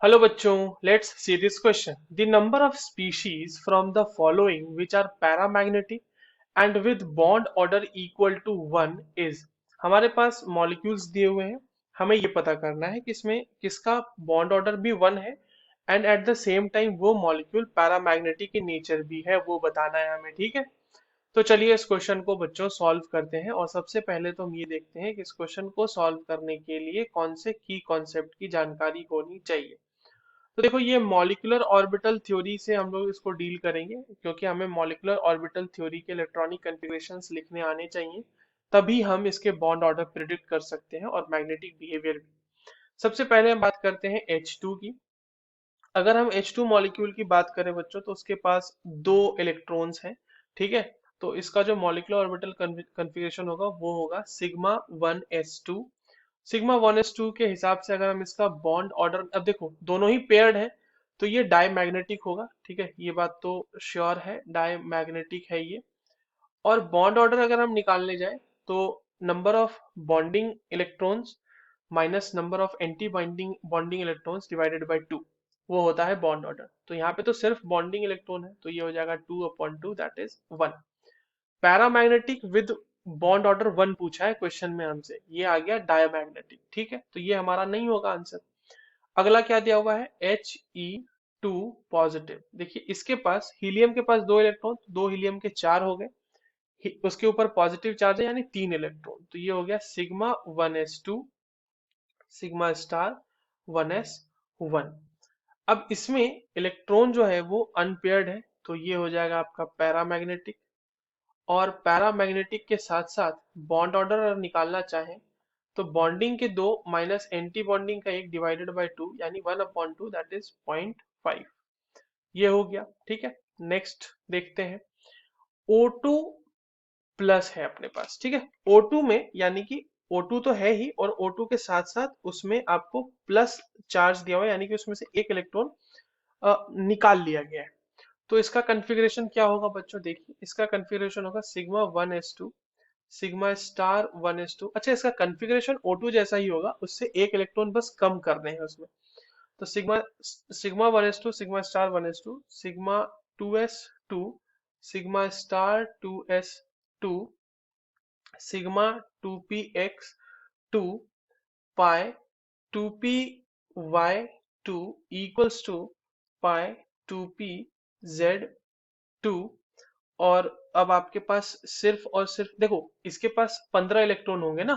Hello बच्चों, let's see this question. The number of species from the following which are paramagnetic and with bond order equal to 1 is हमारे पास molecules दिए हुए हैं। हमें ये पता करना है कि इसमें किसका बॉन्ड ऑर्डर भी 1 है and at the same time वो मॉलिक्यूल पैरामैग्नेटिक in नेचर भी है, वो बताना है हमें। ठीक है, तो चलिए इस क्वेश्चन को बच्चों सॉल्व करते हैं। और सबसे पहले तो हम ये देखते हैं कि इस क्वेश्चन को सॉल्व करने के लिए कौन से की कॉन्सेप्ट की जानकारी होनी चाहिए। तो देखो, ये मॉलिक्यूलर ऑर्बिटल थ्योरी से हम लोग इसको डील करेंगे, क्योंकि हमें मॉलिक्यूलर ऑर्बिटल थ्योरी के इलेक्ट्रॉनिक कन्फिग्रेशंस लिखने आने चाहिए, तभी हम इसके बॉन्ड ऑर्डर प्रिडिक्ट कर सकते हैं और मैग्नेटिक बिहेवियर भी। सबसे पहले हम बात करते हैं H2 की। अगर हम H2 मॉलिक्यूल की बात करें बच्चों, तो उसके पास दो इलेक्ट्रॉन्स हैं। ठीक है, तो इसका जो मॉलिक्यूलर ऑर्बिटल कन्फिग्रेशन होगा वो होगा सिग्मा 1s2। सिग्मा 1s2 के हिसाब से अगर हम इसका बॉन्ड ऑर्डर, अब देखो दोनों ही पेयर्ड है, तो ये डायमैग्नेटिक होगा। ठीक है, ये बात तो श्योर है, डायमैग्नेटिक है ये। और बॉन्ड ऑर्डर अगर हम निकालने जाए, तो number of bonding electrons minus number of anti bonding bonding electrons divided by 2, वो होता है बॉन्ड ऑर्डर। तो यहाँ पे तो सिर्फ बॉन्डिंग इलेक्ट्रॉन है, तो ये हो जाएगा 2/2, that is 1। Paramagnetic with bond order 1 पूछा है क्वेश्चन में हमसे, ये आ गया डायमैग्नेटिक। ठीक है, तो ये हमारा नहीं होगा आंसर। अगला क्या दिया हुआ है, He2 पॉजिटिव। देखिए इसके पास हीलियम के पास दो इलेक्ट्रॉन, दो हीलियम के चार हो गए, उसके ऊपर पॉजिटिव चार्ज है यानी तीन इलेक्ट्रॉन, तो ये हो गया sigma 1s2 sigma star 1s1। अब इसमें इलेक्ट्रॉन जो है वो अनपेयर्ड है, तो ये हो जाएगा आपका पैरामैग्नेटिक। और पैरामैग्नेटिक के साथ साथ बॉन्ड ऑर्डर अगर निकालना चाहें, तो बॉन्डिंग के दो माइनस एंटी बॉन्डिंग का एक डिवाइडेड बाय 2 यानी 1/2, दैट इज 0.5। ये हो गया। ठीक है, नेक्स्ट देखते हैं। O2 प्लस है अपने पास। ठीक है, O2 में यानी कि O2 तो है ही, और O2 के साथ साथ उसमें आपको प्लस चार्ज दिया हुआ है, यानी कि उसमें से एक इलेक्ट्रॉन निकाल लिया गया है। तो इसका कन्फिग्रेशन क्या होगा बच्चों, देखिए इसका कन्फिग्रेशन होगा sigma 1s2 sigma star 1s2। अच्छा, इसका कन्फिग्रेशन O2 जैसा ही होगा, उससे एक इलेक्ट्रॉन बस कम करने हैं उसमें। तो sigma sigma 1s2 sigma star 1s2 sigma 2s2 sigma star 2s2 sigma 2px 2 pi 2py 2 equals to pi 2pz 2। और अब आपके पास सिर्फ और सिर्फ देखो, इसके पास 15 इलेक्ट्रॉन होंगे ना,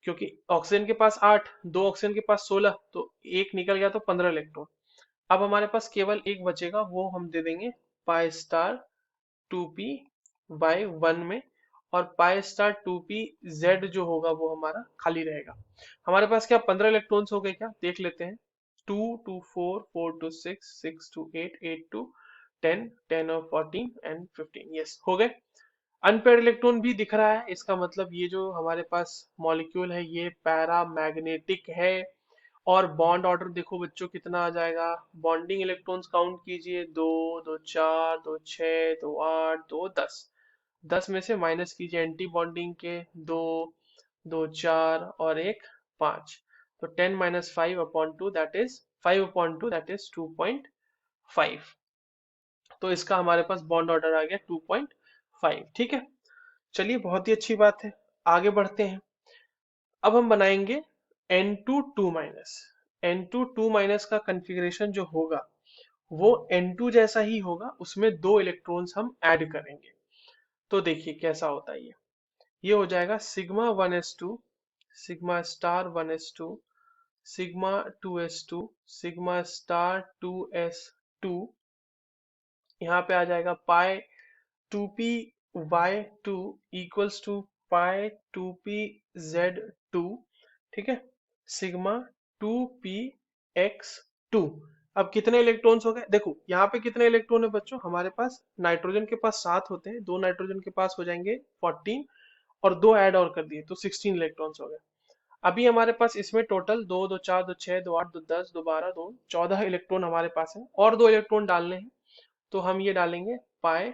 क्योंकि ऑक्सीजन के पास 8, दो ऑक्सीजन के पास 16, तो एक निकल गया तो 15 इलेक्ट्रॉन। अब हमारे पास केवल एक बचेगा, वो हम दे देंगे पाई स्टार 2p/1 में। और पाई स्टार 2p z जो होगा वो हमारा खाली रहेगा। हमारे पास क्या 15 इलेक्ट्रॉन्स हो गए, क्या देख लेते हैं। 2 2 4 4 2 6 6 2 8 8 2 10 10 और 14 एंड 15, यस हो गए। अनपेयर्ड इलेक्ट्रॉन भी दिख रहा है, इसका मतलब ये जो हमारे पास मॉलिक्यूल है ये पैरामैग्नेटिक है। और बॉन्ड ऑर्डर देखो बच्चों कितना आ जाएगा, बॉन्डिंग इलेक्ट्रॉन्स काउंट कीजिए, दो, दो चार, दो छः, दो आठ, दो 10। 10 में से माइनस कीजिए एंटी बॉन्डिंग के दो, दो चार और एक 5, तो 10 - 5/2, दैट इज 5/2, दैट इज 2.5। तो इसका हमारे पास बॉन्ड ऑर्डर आ गया 2.5। ठीक है, चलिए बहुत ही अच्छी बात है, आगे बढ़ते हैं। अब हम बनाएंगे N2 2 N2 2 का कॉन्फ़िगरेशन जो होगा वो N2 जैसा ही होगा, उसमें दो इलेक्ट्रॉन्स हम ऐड करेंगे। तो देखिए कैसा होता है ये हो जाएगा sigma 1s2 sigma star 1s2 sigma 2s2 sigma star 2s2। यहाँ पे आ जाएगा पाई 2p/2 equals to pi 2pz 2। ठीक है, सिग्मा 2px 2। अब कितने इलेक्ट्रॉन्स हो गए, देखो यहाँ पे कितने इलेक्ट्रॉन है बच्चों, हमारे पास नाइट्रोजन के पास 7 होते हैं, दो नाइट्रोजन के पास हो जाएंगे 14, और दो ऐड और कर दिए तो 16 इलेक्ट्रॉन्स हो गए। अभी हमारे पास इसमें टोटल दो, दो चार, दो छह, दो आठ, दो 10, दो 12, दो 14 इलेक्ट्रॉन हमारे पास है, और दो इलेक्ट्रॉन डालने हैं। तो हम ये डालेंगे pi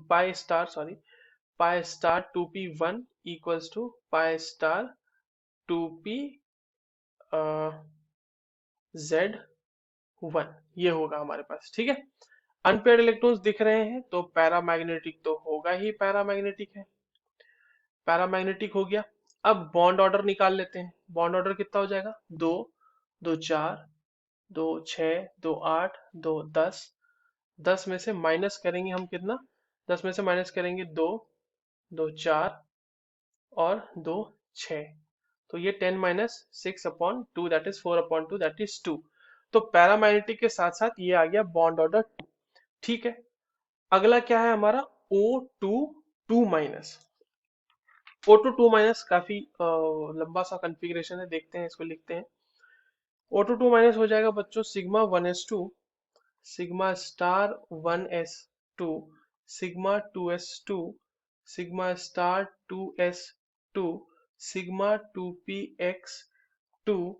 pi star sorry pi star 2p1 equals to pi star 2p Z1 ये होगा हमारे पास, ठीक है। अनपेयर्ड इलेक्ट्रॉन्स दिख रहे हैं तो पैरामैग्नेटिक तो होगा ही, पैरामैग्नेटिक है, पैरामैग्नेटिक हो गया। अब बॉन्ड ऑर्डर निकाल लेते हैं। बॉन्ड ऑर्डर कितना हो जाएगा, दो, दो चार, दो छः, दो आठ, दो दस। 10 में से माइनस करेंगे हम कितना, 10 में से माइनस करेंगे दो, दो चार और दो छः, तो ये 10 minus 6/2 that is 4/2 that is 2। तो पैरामैग्नेटिक के साथ साथ ये आ गया बॉन्ड ऑर्डर 2, ठीक है। अगला क्या है हमारा, O2 माइनस। O2 माइनस काफी लंबा सा कॉन्फ़िगरेशन है, देखते हैं इसको, लिखते हैं। O2 माइनस हो जाएगा बच्चों sigma 1s2, sigma star 1s2, sigma 2s2, sigma star 2s2, sigma 2px2,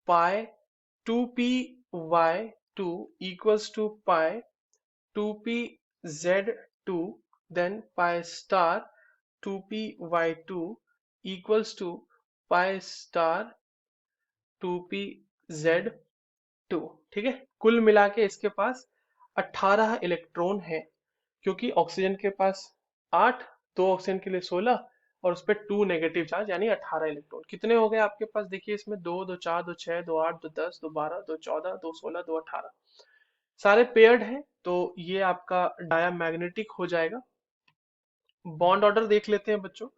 pi 2py2 equals to pi 2pz2, then pi star 2py2 equals to pi star 2pz2, ठीक है। कुल मिला के इसके पास 18 इलेक्ट्रॉन है, क्योंकि ऑक्सीजन के पास 8, दो ऑक्सीजन के लिए 16 और उस पर 2 नेगेटिव चार्ज, यानी 18 इलेक्ट्रॉन। कितने हो गए आपके पास, देखिए इसमें 2, 2 4, 2 6, 2 8, 2 10, 2 12, 2 14, 2 16, 2 18, सारे पेयर्ड हैं, तो ये आपका डायामैग्नेटिक हो जाएगा। बॉन्ड ऑर्डर देख लेते हैं बच्चों।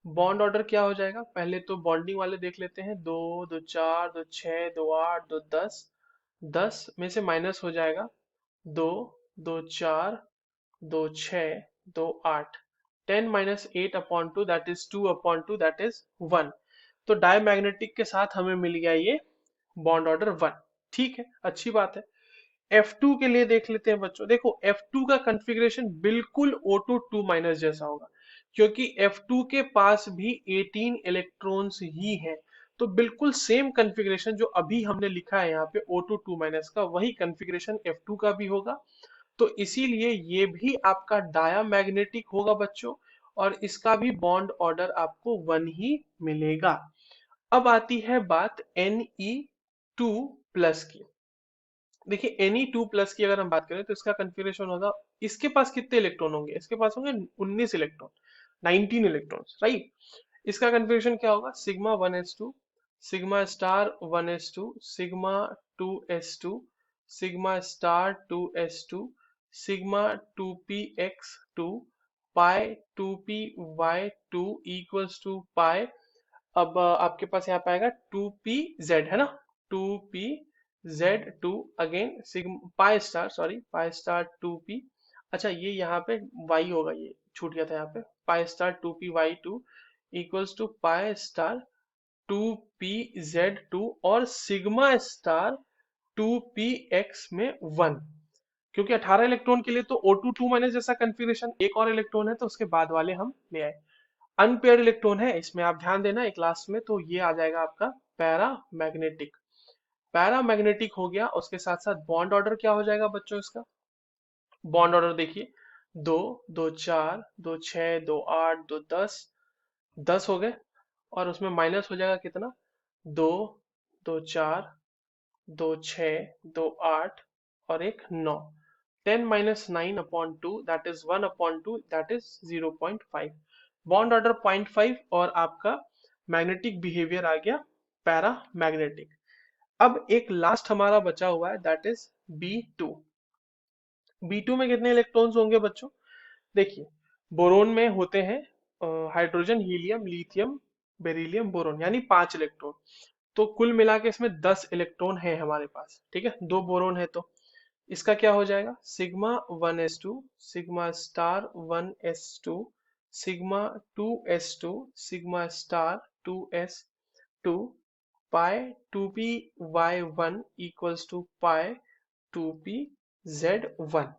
बॉन्ड ऑर्डर क्या हो जाएगा, पहले तो बॉन्डिंग वाले देख लेते हैं, दो, दो चार, दो छः, दो आठ, दो दस। 10 में से माइनस हो जाएगा दो, दो चार, दो छः, दो आठ। 10 minus 8/2 that is 2/2 that is 1। तो डायमैग्नेटिक के साथ हमें मिल गया ये बॉन्ड ऑर्डर 1, ठीक है, अच्छी बात है। F2 के लिए देख लेते हैं बच्चों। देखो F2 का कॉन्फ़िगरेशन बिल्कुल O2 माइनस जैसा होगा, क्योंकि F2 के पास भी 18 इलेक्ट्रॉन्स ही हैं। तो बिल्कुल सेम कॉन्फ़िगरेशन जो अभी हमने लिखा है यहाँ पे O2 माइनस का, वही कॉन्फ़िगरेशन F2 का भी होगा। तो इसीलिए ये भी आपका डायामैग्नेटिक होगा बच्चों, और इसका भी बॉन्ड ऑर्डर आपको 1 ही मिलेगा। अब आती है बात Ne2 प्लस की। देखिए Ne2 प्लस की अगर हम बात करें तो इसका कन्फिग्रेशन होगा, इसके पास कितने इलेक्ट्रॉन होंगे, इसके पास होंगे 19 इलेक्ट्रॉन, 19 इलेक्ट्रॉन्स, राइट। इसका कन्फिग्रेशन क्या होगा, sigma 1s2, sigma star 1s2, sigma 2s2, sigma star 2s2, sigma 2px2, pi 2py2 equals to pi. अब आपके पास यहाँ पे आएगा 2pz, है ना, 2pz2 again sigma pi star, sorry pi star 2p। अच्छा ये यहाँ पे y होगा, ये छूट गया था यहाँ पे, pi star 2py2 equals to pi star 2pz2 और सिग्मा स्टार 2px में 1। क्योंकि 18 इलेक्ट्रॉन के लिए तो O2 माइनस जैसा कन्फिग्रेशन, एक और इलेक्ट्रॉन है तो उसके बाद वाले हम ले आए। अनपेयर्ड इलेक्ट्रॉन है, इसमें आप ध्यान देना एक क्लास में, तो ये आ जाएगा आपका पैरामैग्नेटिक। पैरामैग्नेटिक हो गया, उसके साथ साथ बॉन्ड ऑर्डर क्या हो जाएगा बच्चों इसका। बॉन्ड ऑर्डर देखिए, दो, दो चार, दो छः, दो आठ, दो दस, 10 हो गए, और उसमें माइनस हो जाएगा कितना, दो, दो चार, दो छः, दो आठ और एक 9। 10 minus 9/2 that is 1/2 that is 0.5। Bond order 0.5 और आपका मैग्नेटिक बिहेवियर आ गया पैरामैग्नेटिक। अब एक लास्ट हमारा बचा हुआ है दैट इज B2। B2 में कितने इलेक्ट्रॉन्स होंगे बच्चों, देखिए बोरोन में होते हैं hydrogen, helium, lithium, beryllium, boron, यानी 5 इलेक्ट्रॉन। तो कुल मिला के इसमें 10 इलेक्ट्रॉन है हमारे पास, ठीक है, दो बोरोन है, तो इसका क्या हो जाएगा, sigma 1s2, sigma star 1s2, sigma 2s2, sigma star 2s2, pi 2py1 equals to pi 2pz1।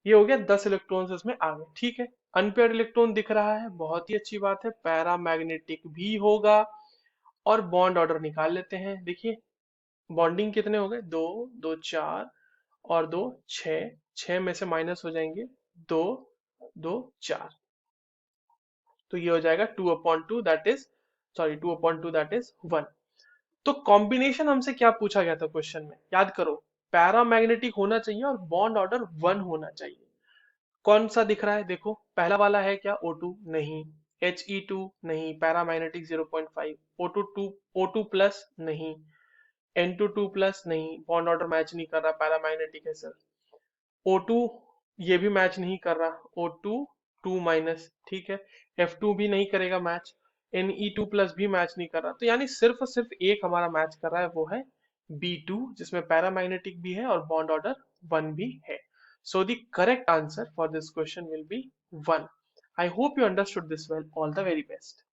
ये हो गया 10 इलेक्ट्रॉन्स इसमें आ गए, ठीक है। अनपेयर्ड इलेक्ट्रॉन दिख रहा है, बहुत ही अच्छी बात है, पैरामैग्नेटिक भी होगा। और बॉन्ड ऑर्डर निकाल लेते हैं, देखिए बॉन्डिंग कितने हो गए, दो, दो चार और दो छः, छः में से माइनस हो जाएंगे दो, दो चार, तो ये हो जाएगा 2/2 that is, sorry 2/2 that is 1। तो कॉम्बिनेशन हमसे क्या पूछा गया था क्वेश्चन में, याद करो, पैरामैग्नेटिक होना चाहिए और बॉन्ड ऑर्डर 1 होना चाहिए। कौन सा दिख रहा है, देखो पहला वाला है क्या, O2 नहीं, He2 नहीं, पैरामैग्नेटिक 0.5, O2 O2 प्लस नहीं, N2 प्लस नहीं, बॉन्ड ऑर्डर मैच नहीं कर रहा, पैरामैग्नेटिक है सर। O2 ये भी मैच नहीं कर रहा, O2 2 माइनस, ठीक है। F2 भी नहीं करेगा मैच, Ne2 प्लस भी मैच नहीं कर रहा, तो यानी सिर्फ और सिर्फ एक हमारा मैच कर रहा है, वो है B2, जिसमें पैरामैग्नेटिक भी है और बॉन्ड ऑर्डर 1 भी है। So the correct answer for this question will be 1. I hope you understood this well. All the very best.